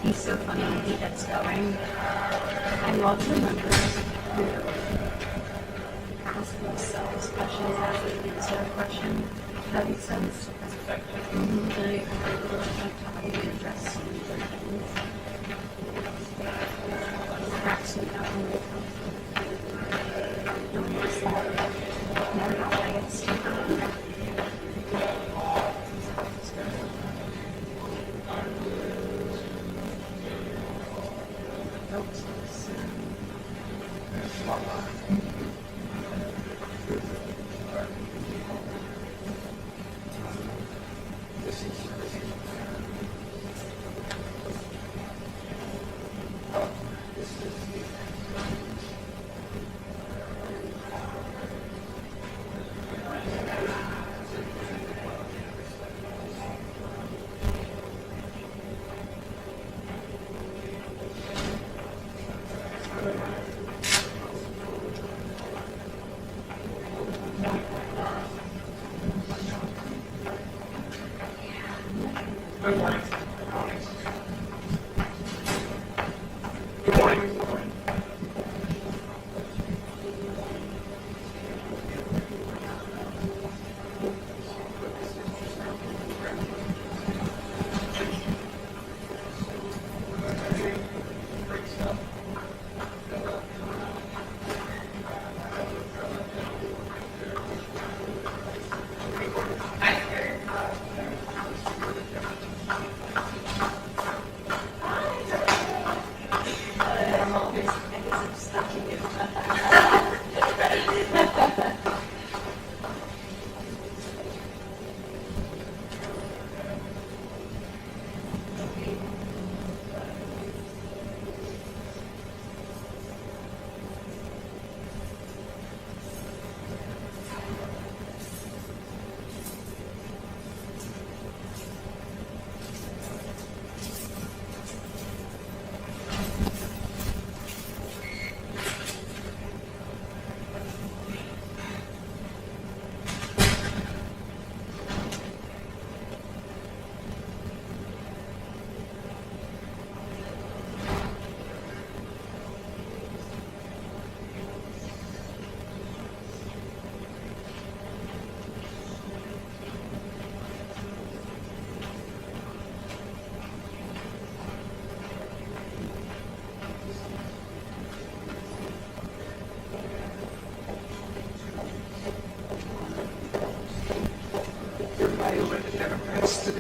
He's so funny when he gets going. I love the members who ask themselves questions as they answer a question. That makes sense. That's effective. Like how do you address certain things? Cracks me up when they come. No one wants that. Never know why it's too hard. Good morning.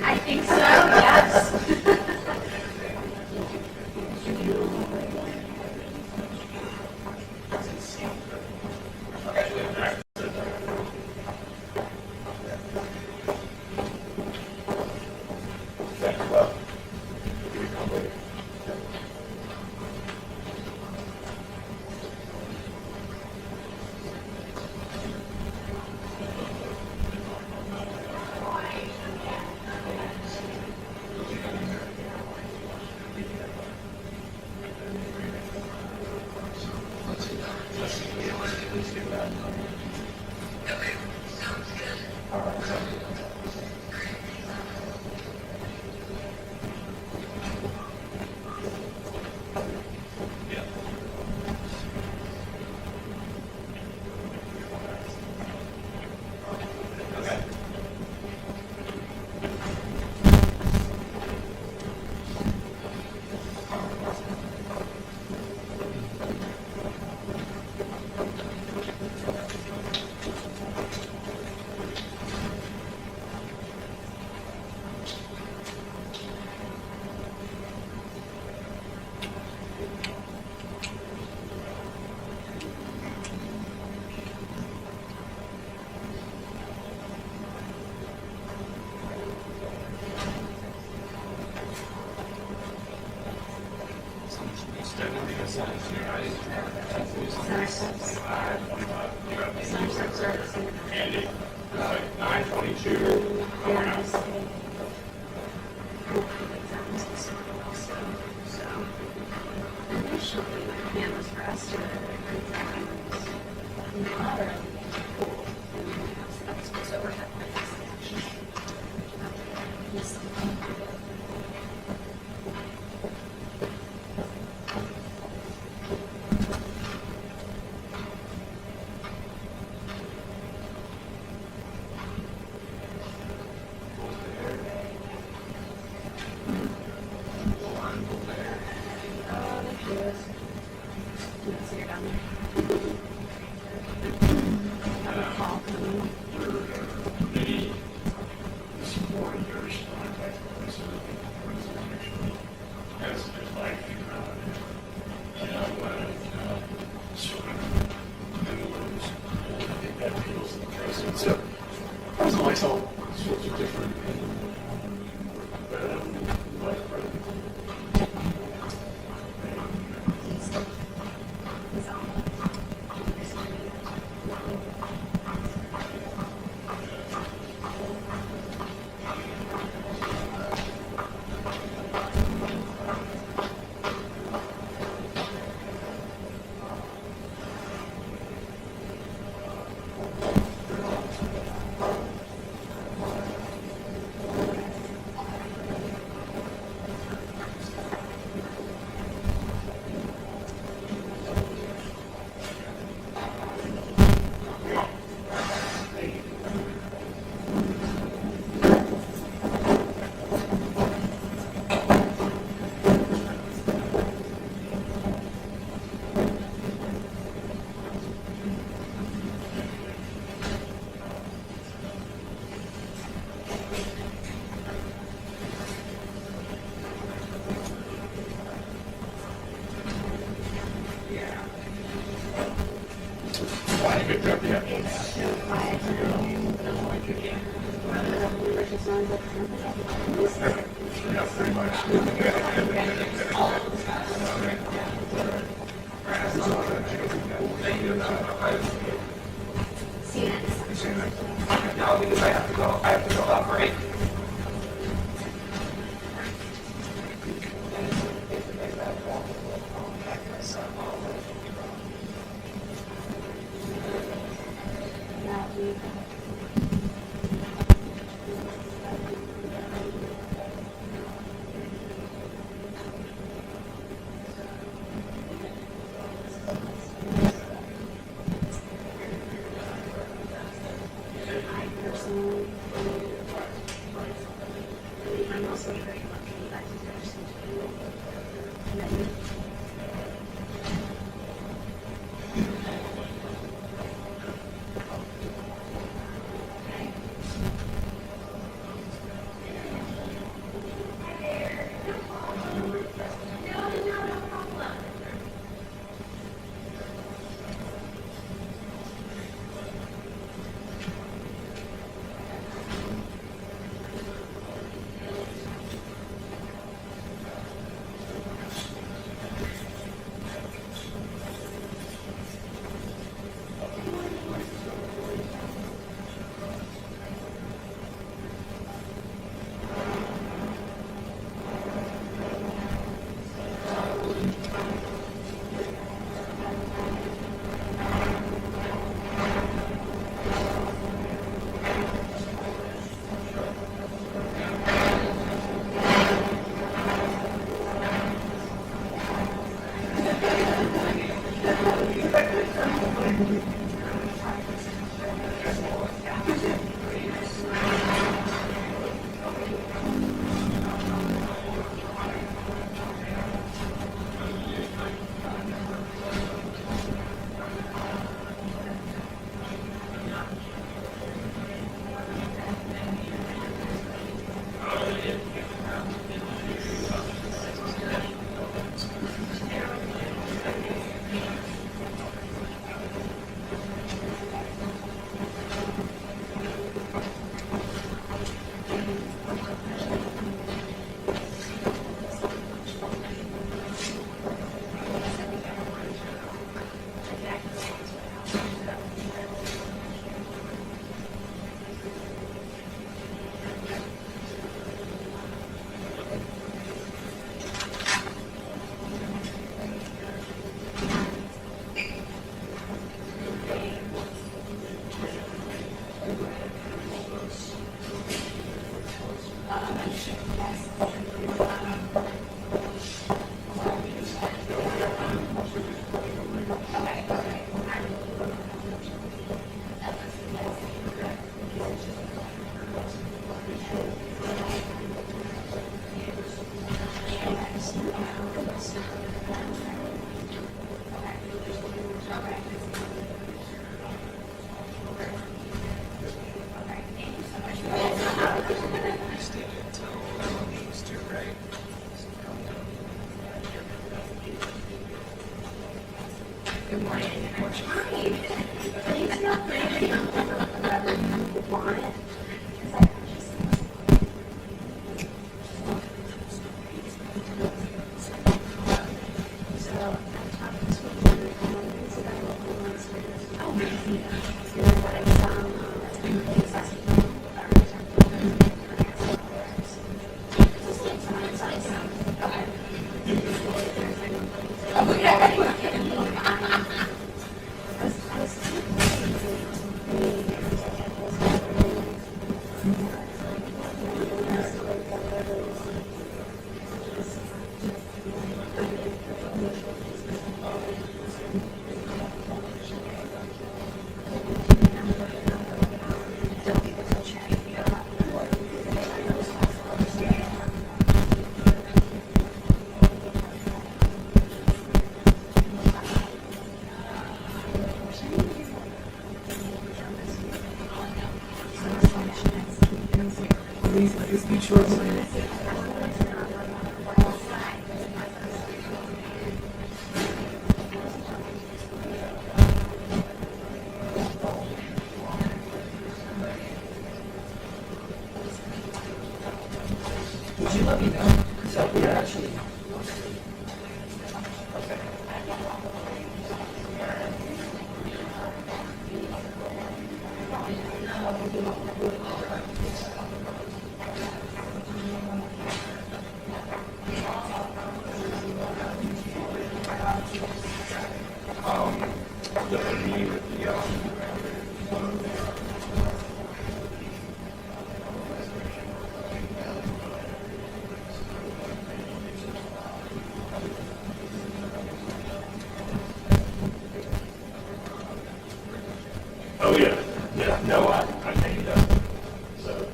I think so, yes. Center steps. Center steps are the same. Andy, 922. Yeah, just kidding. Exams and stuff also. So, initially, my plan was for us to exams moderately cool. And that's what's over that point. Yes. So, I was always all sorts of different. Yeah, pretty much. See you next time. No, because I have to go operate. Personally, I'm also very lucky. I think I just need to be committed. Good morning. Hi. Please feel free to come over whenever you want it. Please be sure. Would you let me know? So we are actually. Oh, yeah. Yeah, no, I think it does. So.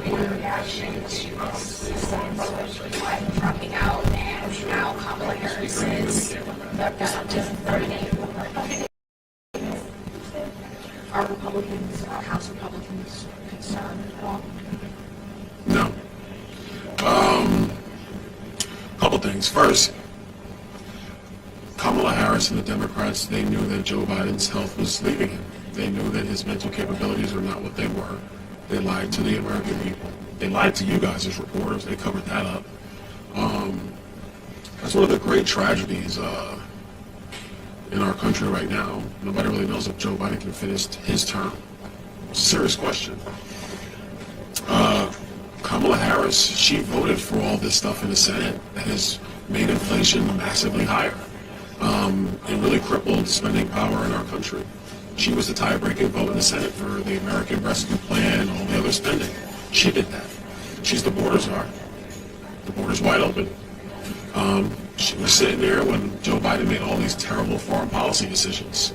Reaction to this especially like dropping out and now Kamala Harris is the representative nominee. Are Republicans, are House Republicans concerned at all? No. Couple things. First, Kamala Harris and the Democrats, they knew that Joe Biden's health was leaving him. They knew that his mental capabilities were not what they were. They lied to the American people. They lied to you guys as reporters. They covered that up. That's one of the great tragedies in our country right now. Nobody really knows if Joe Biden can finish his term. It's a serious question. Kamala Harris, she voted for all this stuff in the Senate that has made inflation massively higher and really crippled spending power in our country. She was the tie-breaking vote in the Senate for the American Rescue Plan, all the other spending. She did that. She's the border czar. The border's wide open. She was sitting there when Joe Biden made all these terrible foreign policy decisions.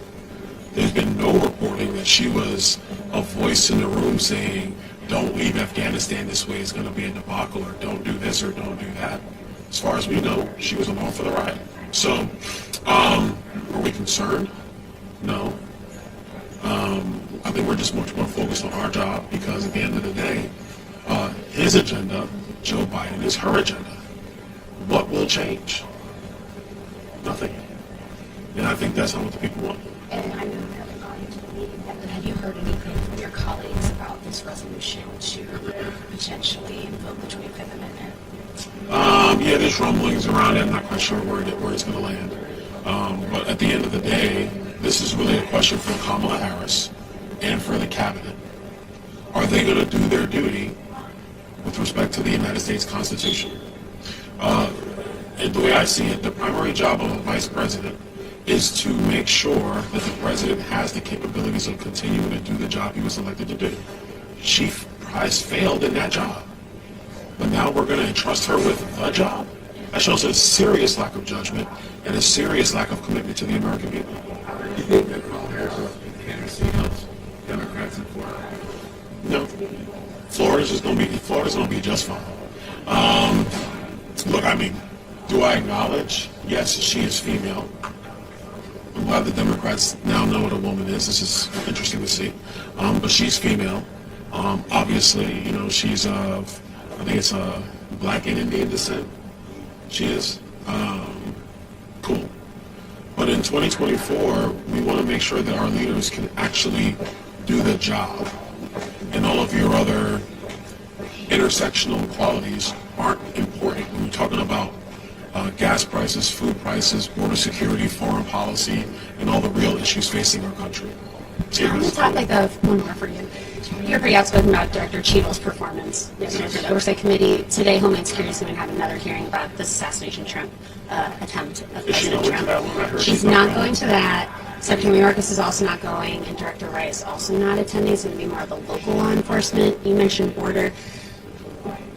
There's been no reporting that she was a voice in the room saying, don't leave Afghanistan this way, it's going to be a debacle, or don't do this or don't do that. As far as we know, she was along for the ride. So, are we concerned? No. I think we're just much more focused on our job because at the end of the day, his agenda, Joe Biden, is her agenda. What will change? Nothing. And I think that's not what the people want. And I know we haven't gone into the meeting yet, but have you heard anything from your colleagues about this resolution to potentially invoke the 25th Amendment? Yeah, there's rumblings around it. I'm not quite sure where it's going to land. But at the end of the day, this is really a question for Kamala Harris and for the cabinet. Are they going to do their duty with respect to the United States Constitution? And the way I see it, the primary job of a vice president is to make sure that the president has the capabilities of continuing to do the job he was elected to do. She has failed in that job. But now we're going to entrust her with the job? That shows a serious lack of judgment and a serious lack of commitment to the American people. You think that Kamala Harris will candidacy helps Democrats in Florida? No. Florida's going to be just fine. Look, I mean, do I acknowledge? Yes, she is female. I'm glad the Democrats now know what a woman is. This is interesting to see. But she's female. Obviously, you know, she's I think it's black and Indian descent. She is. Cool. But in 2024, we want to make sure that our leaders can actually do the job. And all of your other intersectional qualities aren't important when you're talking about gas prices, food prices, border security, foreign policy, and all the real issues facing our country. On the topic of one more for you. You're pretty outspoken about Director Cheadle's performance yesterday for the Oversight Committee. Today, Homeland Security is going to have another hearing about this assassination attempt of Is she President going to Trump. that one? I heard She's not going to that. Secretary Mayorkas is also not going, and Director Wright is also not attending. It's going to be more of the local law enforcement. You mentioned border.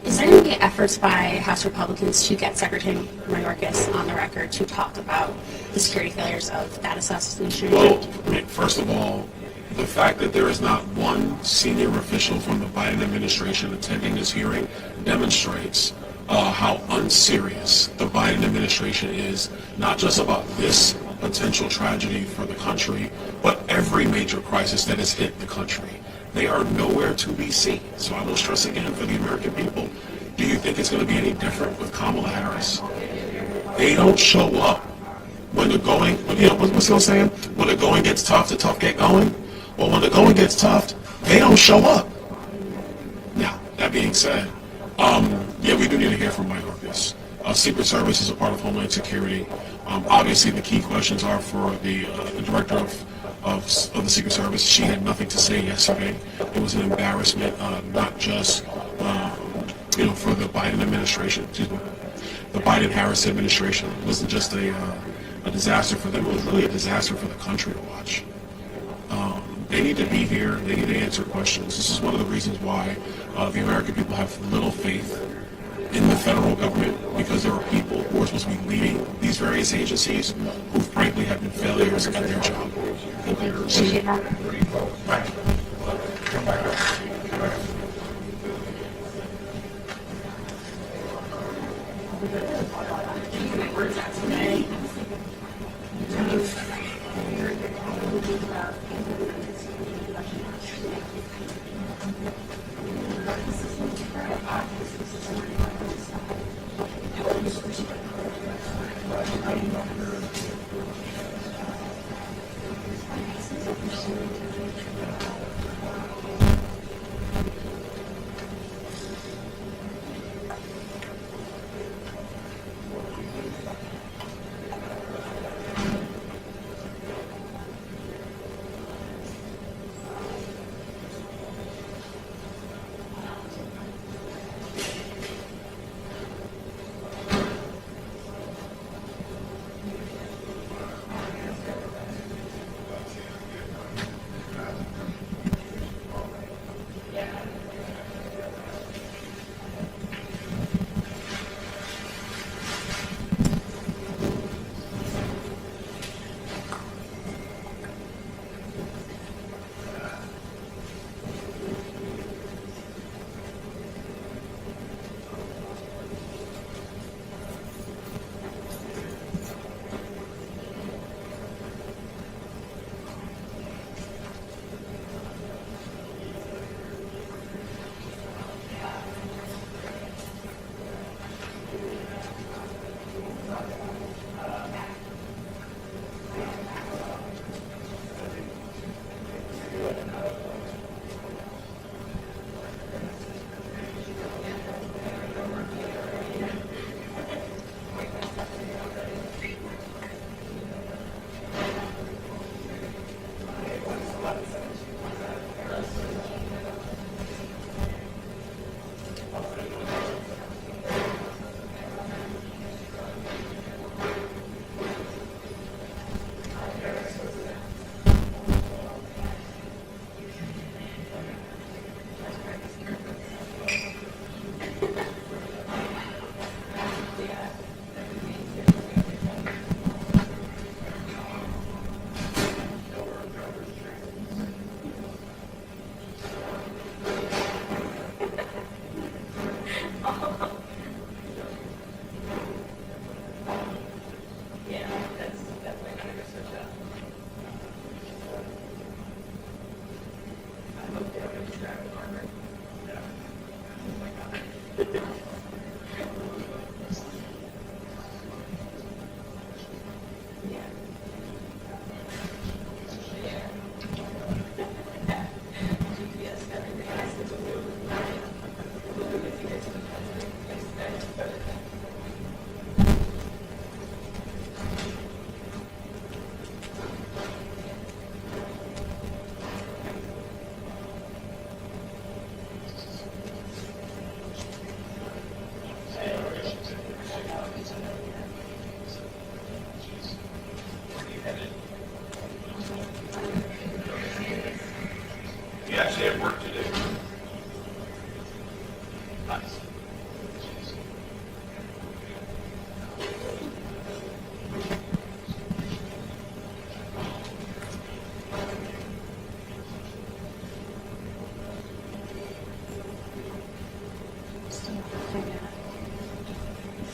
Is there going to be efforts by House Republicans to get Secretary Mayorkas on the record to talk about the security failures of that assassination? Well, I mean, first of all, the fact that there is not one senior official from the Biden administration attending this hearing demonstrates how unserious the Biden administration is, not just about this potential tragedy for the country, but every major crisis that has hit the country. They are nowhere to be seen. So I will stress again for the American people, do you think it's going to be any different with Kamala Harris? They don't show up when the going, what's the old saying? When the going gets tough, the tough get going. Well, when the going gets tough, they don't show up. Now, that being said, yeah, we do need to hear from Mayorkas. Secret Service is a part of Homeland Security. Obviously, the key questions are for the director of the Secret Service. She had nothing to say yesterday. It was an embarrassment, not just for the Biden administration. Excuse me, the Biden-Harris administration. It wasn't just a disaster for them. It was really a disaster for the country to watch. They need to be here. They need to answer questions. This is one of the reasons why the American people have little faith in the federal government, because there are people who are supposed to be leading these various agencies who frankly have been failures in their job.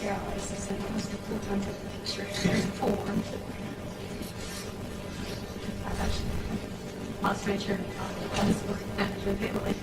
realized I said I was the full-time picture form. I've actually lost my train of thought. I was looking at the family.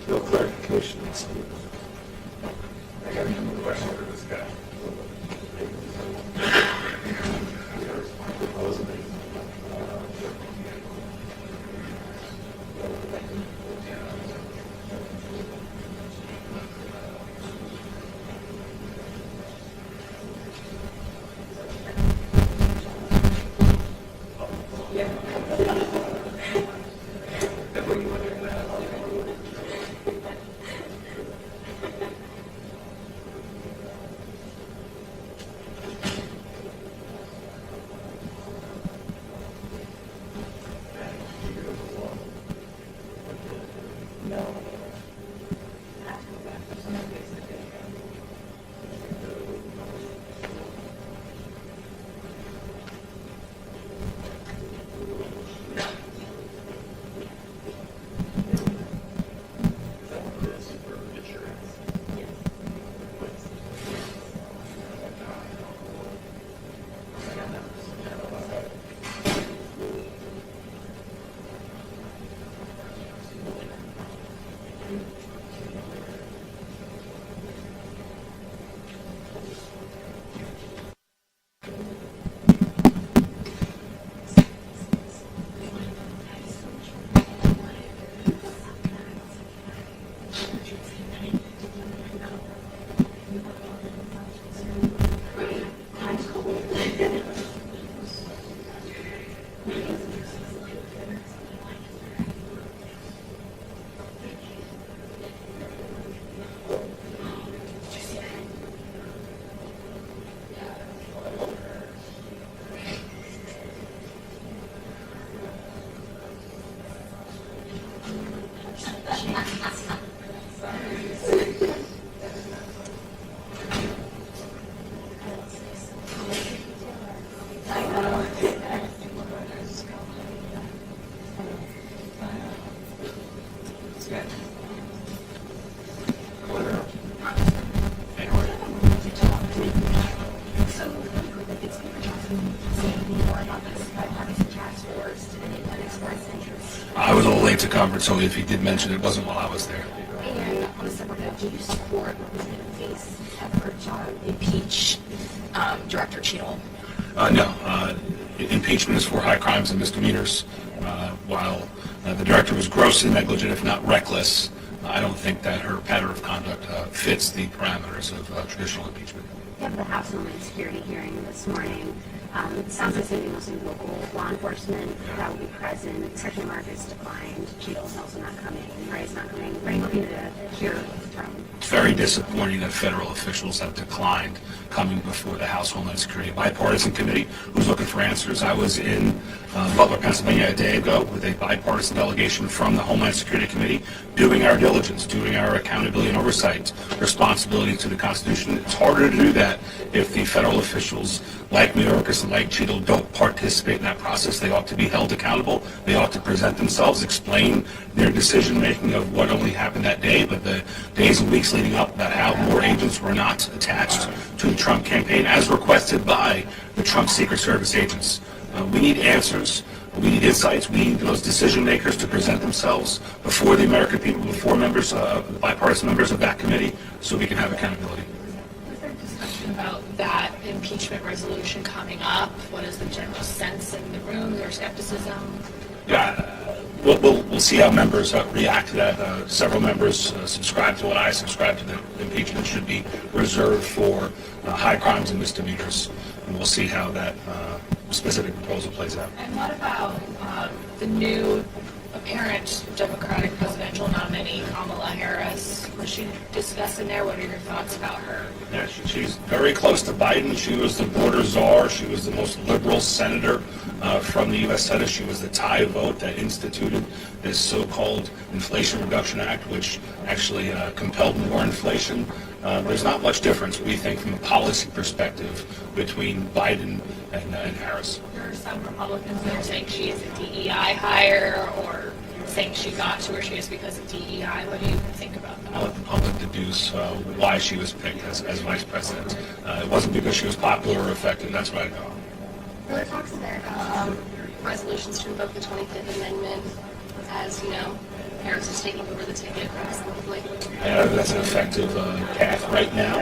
No clarification. I got another question for this guy. I was a little late to conference, so if he did mention it, wasn't while I was there. And on a separate note, do you support representative Face effort to impeach Director Cheadle? No. Impeachment is for high crimes and misdemeanors. While the director was grossly negligent, if not reckless, I don't think that her pattern of conduct fits the parameters of traditional impeachment. We have the House Homeland Security hearing this morning. It sounds like it's going to be mostly local law enforcement that will be present. Secretary Marcus declined. Cheadle's also not coming. Ray's not coming. What are you looking to hear from? It's very disappointing that federal officials have declined coming before the House Homeland Security Bipartisan Committee, who's looking for answers. I was in Butler, Pennsylvania a day ago with a bipartisan delegation from the Homeland Security Committee doing our diligence, doing our accountability and oversight responsibility to the Constitution. It's harder to do that if the federal officials like Mayorkas and like Cheadle don't participate in that process. They ought to be held accountable. They ought to present themselves, explain their decision-making of what only happened that day, but the days and weeks leading up about how more agents were not attached to the Trump campaign as requested by the Trump Secret Service agents. We need answers. We need insights. We need those decision makers to present themselves before the American people, before members, bipartisan members of that committee, so we can have accountability. Was there discussion about that impeachment resolution coming up? What is the general sense in the room, or skepticism? Yeah, we'll see how members react to that. Several members subscribe to what I subscribe to. The impeachment should be reserved for high crimes and misdemeanors, and we'll see how that specific proposal plays out. And what about the new apparent Democratic presidential nominee, Kamala Harris? Was she discussed in there? What are your thoughts about her? Yeah, she's very close to Biden. She was the border czar. She was the most liberal senator from the U.S. Senate. She was the tie vote that instituted this so-called Inflation Reduction Act, which actually compelled more inflation. There's not much difference, we think, from a policy perspective between Biden and Harris. There are some Republicans that are saying she is a DEI hire, or saying she got to where she is because of DEI. What do you think about that? I'll let the public deduce why she was picked as vice president. It wasn't because she was popular or effective. That's what I know. There are talks about resolutions to invoke the 25th Amendment as, Harris is taking over the ticket presumably. That's an effective path right now.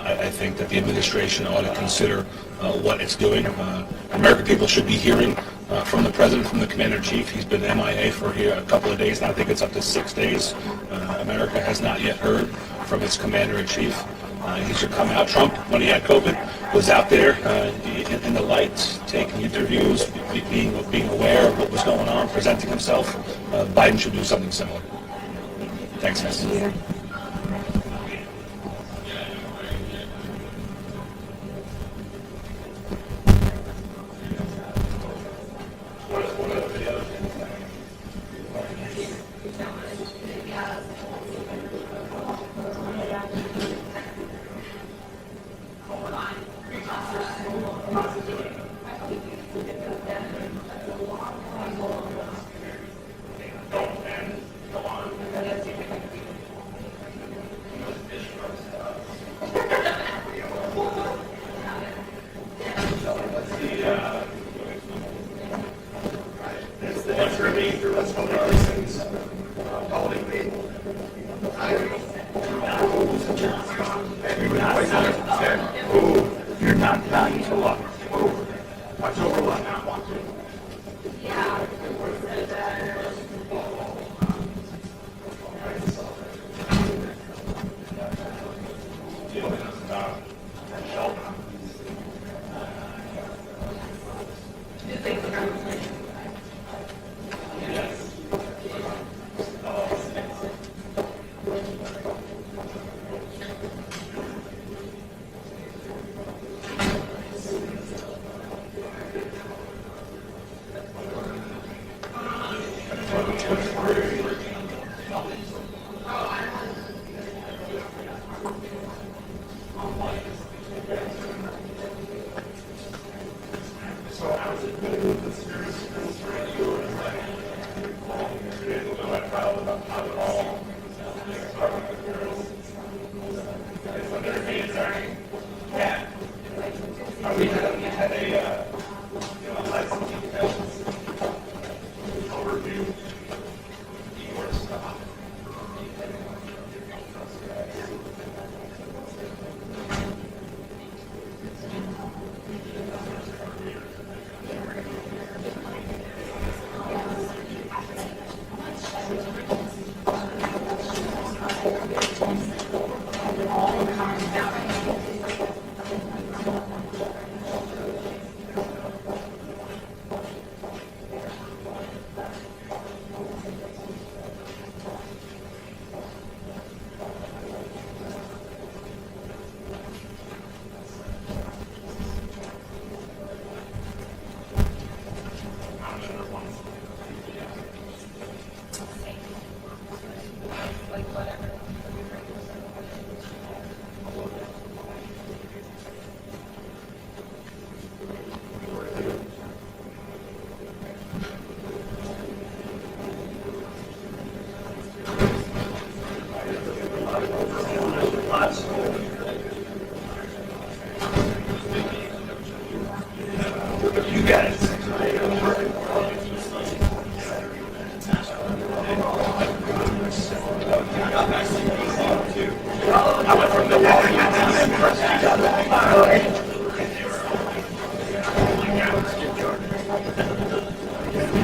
I think that the administration ought to consider what it's doing. American people should be hearing from the president, from the commander-in-chief. He's been MIA for a couple of days now. I think it's up to 6 days. America has not yet heard from its commander-in-chief. He should come out. Trump, when he had COVID, was out there in the light, taking interviews, being aware of what was going on, presenting himself. Biden should do something similar. Thanks, guys. You're not dying to luck. Watch over luck.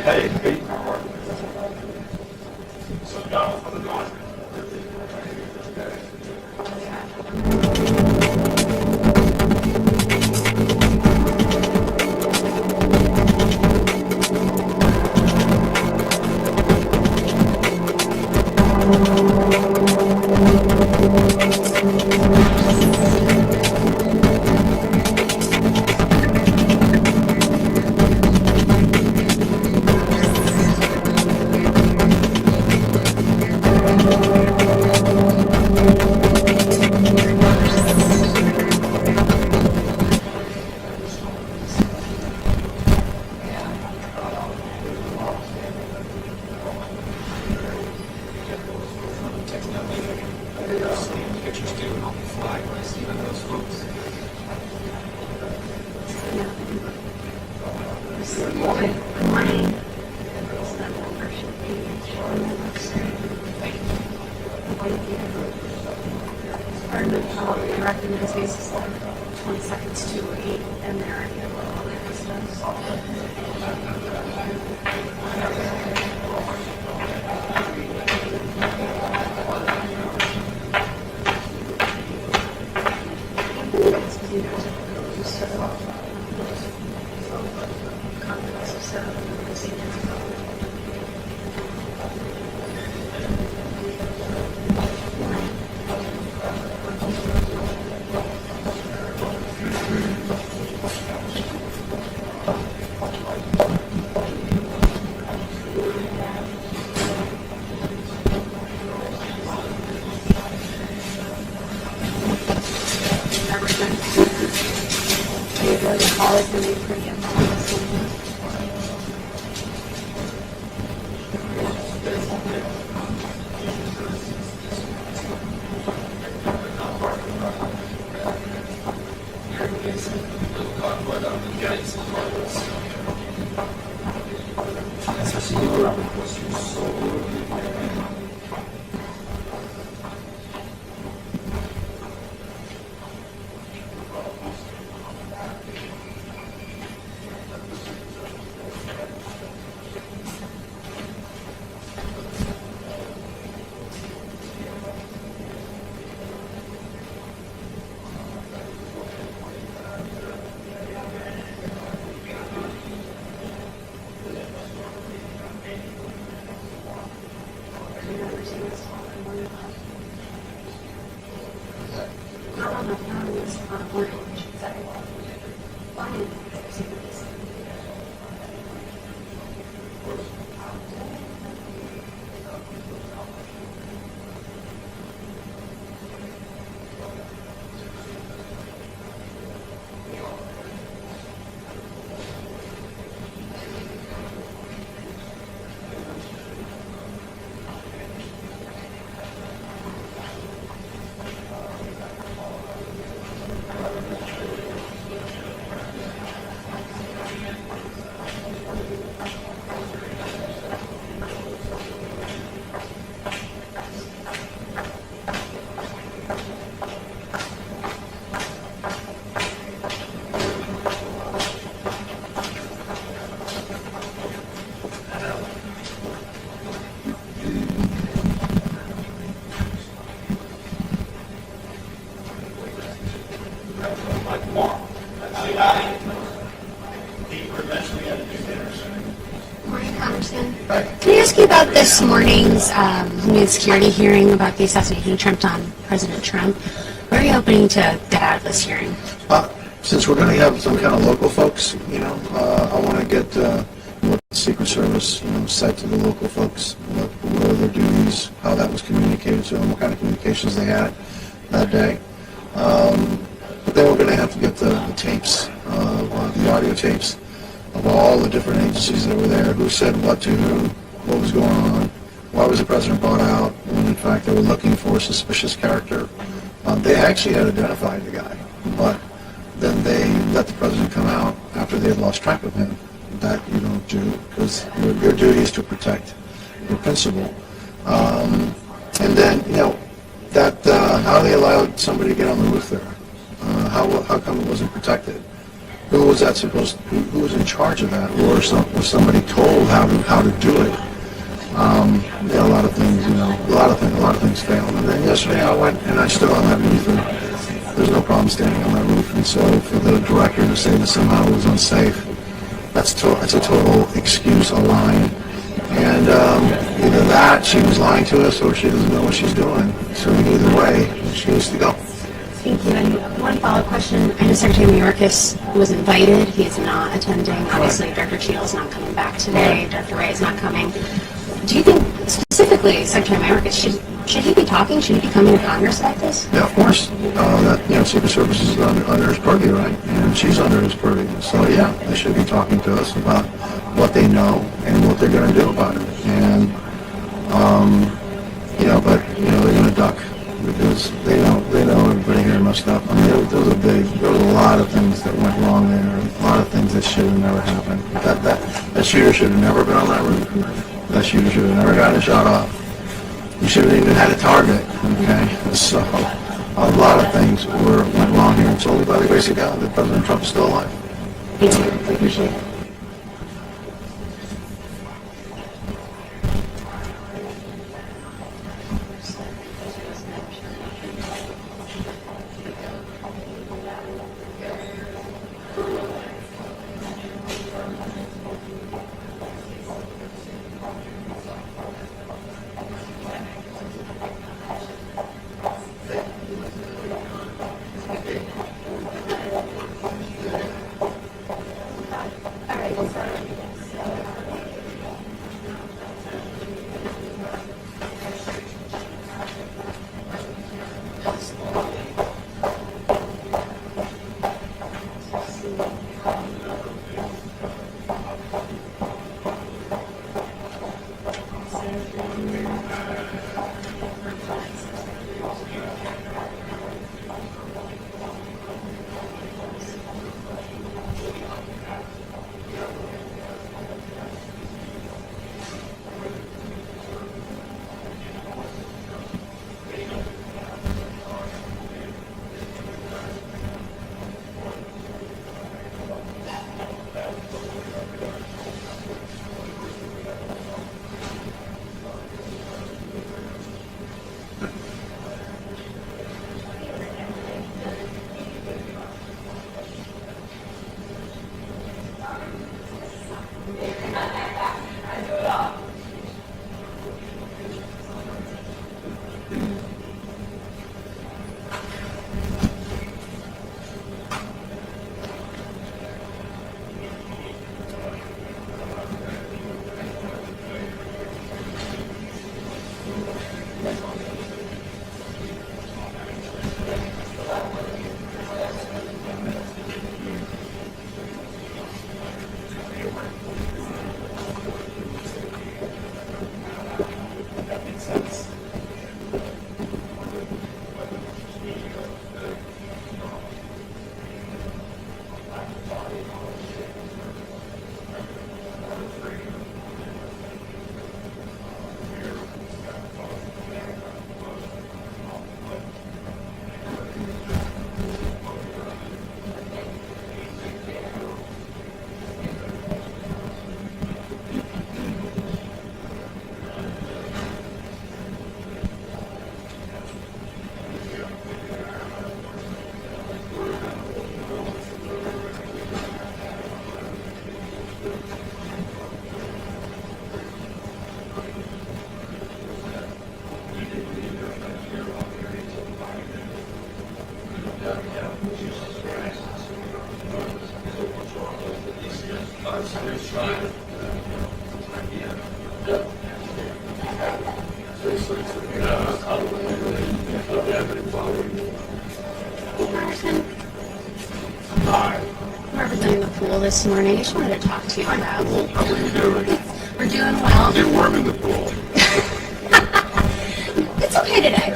Hey, hey. So, how's it going? Pictures too, and I'll be flying when I see one of those folks. Good morning. Good morning. It's that membership page on the website. Our new recommended space is like 20 seconds to 8, and there are a little other stuff. Always going to be pretty embarrassing. Morning, Congressman. Can I ask you about this morning's Homeland Security hearing about the assassination attempt on President Trump? What are you hoping to get out of this hearing? Since we're going to have some kind of local folks, I want to get what the Secret Service, said to the local folks, what were their duties, how that was communicated to them, what kind of communications they had that day. But then we're going to have to get the tapes, the audio tapes of all the different agencies that were there, who said what to who, what was going on, why was the president brought out, when in fact they were looking for a suspicious character. They actually had identified the guy, but then they let the president come out after they had lost track of him. That you don't do, because your duty is to protect your principal. And then, how they allowed somebody to get on the roof there. How come it wasn't protected? Who was that supposed? Who was in charge of that? Or was somebody told how to do it? Yeah, a lot of things, a lot of things failed. And then yesterday I went and I stood on that roof, and there's no problem standing on that roof. And so for the director to say that somehow it was unsafe, that's a total excuse, a lie. And either that, she was lying to us, or she doesn't know what she's doing. So either way, she needs to go. Thank you. And one follow-up question. I know Secretary Mayorkas was invited. He is not attending. Obviously, Director Cheadle is not coming back today. Director Ray is not coming. Do you think, specifically, Secretary Mayorkas, should he be talking? Should he be coming to Congress like this? Yeah, of course. Secret Service is under his purview, right? And she's under his purview. So yeah, they should be talking to us about what they know and what they're going to do about it. And they're going to duck because they know everybody here messed up. I mean, there was a lot of things that went wrong there. A lot of things that should have never happened. That shooter should have never been on that roof. That shooter should have never gotten a shot off. You should have even had a target, okay? So a lot of things went wrong here. It's only by the grace of God that President Trump is still alive. Thank you. I appreciate it. Representing the pool this morning, I just wanted to talk to you about. How are you doing? We're doing well. Get warm in the pool. It's okay today.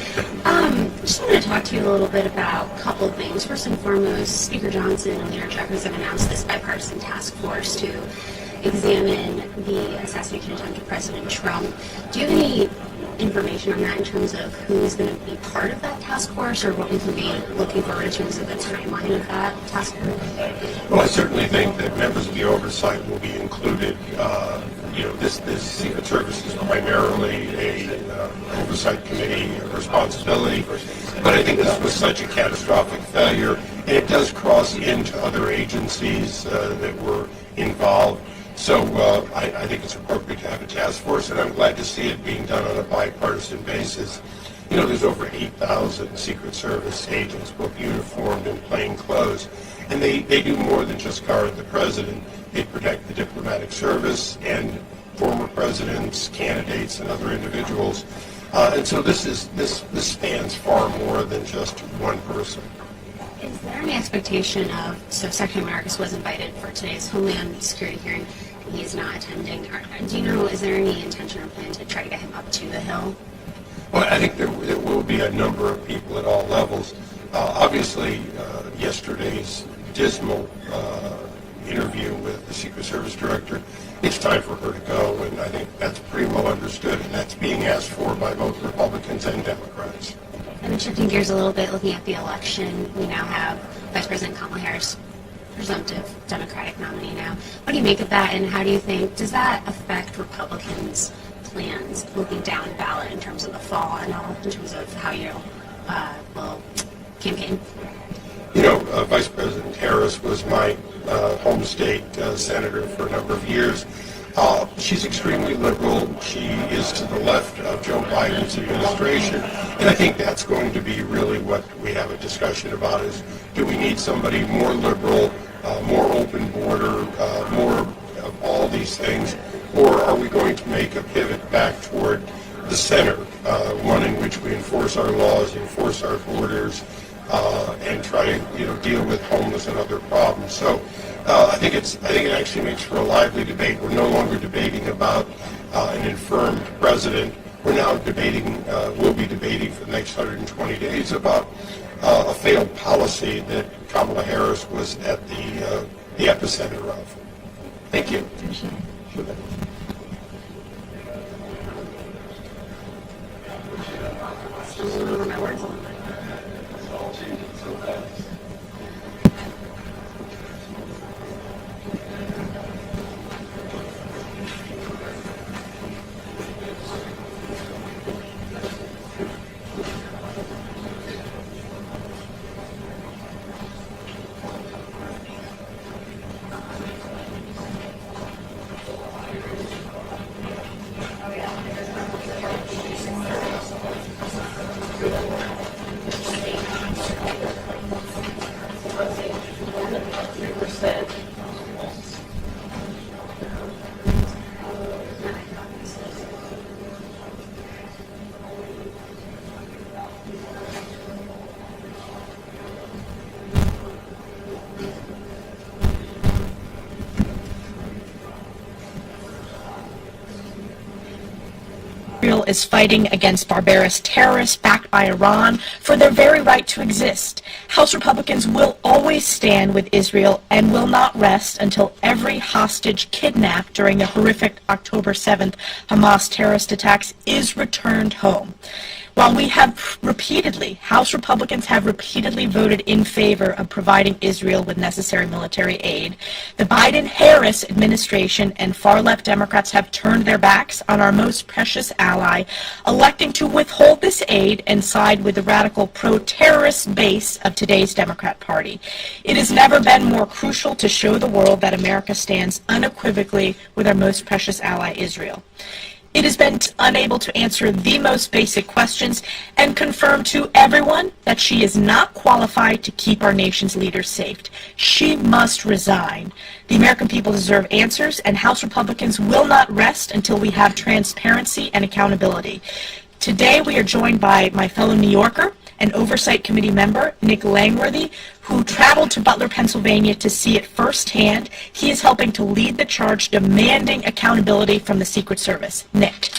Just wanted to talk to you a little bit about a couple of things. First and foremost, Speaker Johnson and Leader Jeffries have announced this bipartisan task force to examine the assassination attempt of President Trump. Do you have any information on that in terms of who's going to be part of that task force, or what we can be looking for in terms of the timeline of that task force? Well, I certainly think that members of the oversight will be included. This Secret Service is primarily a oversight committee responsibility, but I think this was such a catastrophic failure, and it does cross into other agencies that were involved. So I think it's appropriate to have a task force, and I'm glad to see it being done on a bipartisan basis. There's over 8,000 Secret Service agents, both uniformed and plain clothes, and they do more than just guard the president. They protect the diplomatic service and former presidents, candidates, and other individuals. And so this spans far more than just one person. Is there any expectation of, so Secretary Marcus was invited for today's Homeland Security hearing, and he is not attending. Do you know, is there any intention or plan to try to get him up to the Hill? Well, I think there will be a number of people at all levels. Obviously, yesterday's dismal interview with the Secret Service Director, it's time for her to go, and I think that's pretty well understood, and that's being asked for by both Republicans and Democrats. And then shifting gears a little bit, looking at the election, we now have Vice President Kamala Harris, presumptive Democratic nominee now. What do you make of that, and how do you think, does that affect Republicans' plans looking down ballot in terms of the fall and all, in terms of how you will campaign? Vice President Harris was my home state senator for a number of years. She's extremely liberal. She is to the left of Joe Biden's administration, and I think that's going to be really what we have a discussion about is, do we need somebody more liberal, more open border, more of all these things, or are we going to make a pivot back toward the center, one in which we enforce our laws, enforce our borders, and try to deal with homeless and other problems. So I think it actually makes for a lively debate. We're no longer debating about an infirmed president. We're now we'll be debating for the next 120 days about a failed policy that Kamala Harris was at the epicenter of. Thank you. Israel is fighting against barbarous terrorists backed by Iran for their very right to exist. House Republicans will always stand with Israel and will not rest until every hostage kidnapped during the horrific October 7th Hamas terrorist attacks is returned home. While House Republicans have repeatedly voted in favor of providing Israel with necessary military aid, the Biden-Harris administration and far-left Democrats have turned their backs on our most precious ally, electing to withhold this aid and side with the radical pro-terrorist base of today's Democrat Party. It has never been more crucial to show the world that America stands unequivocally with our most precious ally, Israel. It has been unable to answer the most basic questions and confirm to everyone that she is not qualified to keep our nation's leaders safe. She must resign. The American people deserve answers, and House Republicans will not rest until we have transparency and accountability. Today we are joined by my fellow New Yorker and Oversight Committee member, Nick Langworthy, who traveled to Butler, Pennsylvania to see it firsthand. He is helping to lead the charge demanding accountability from the Secret Service. Nick.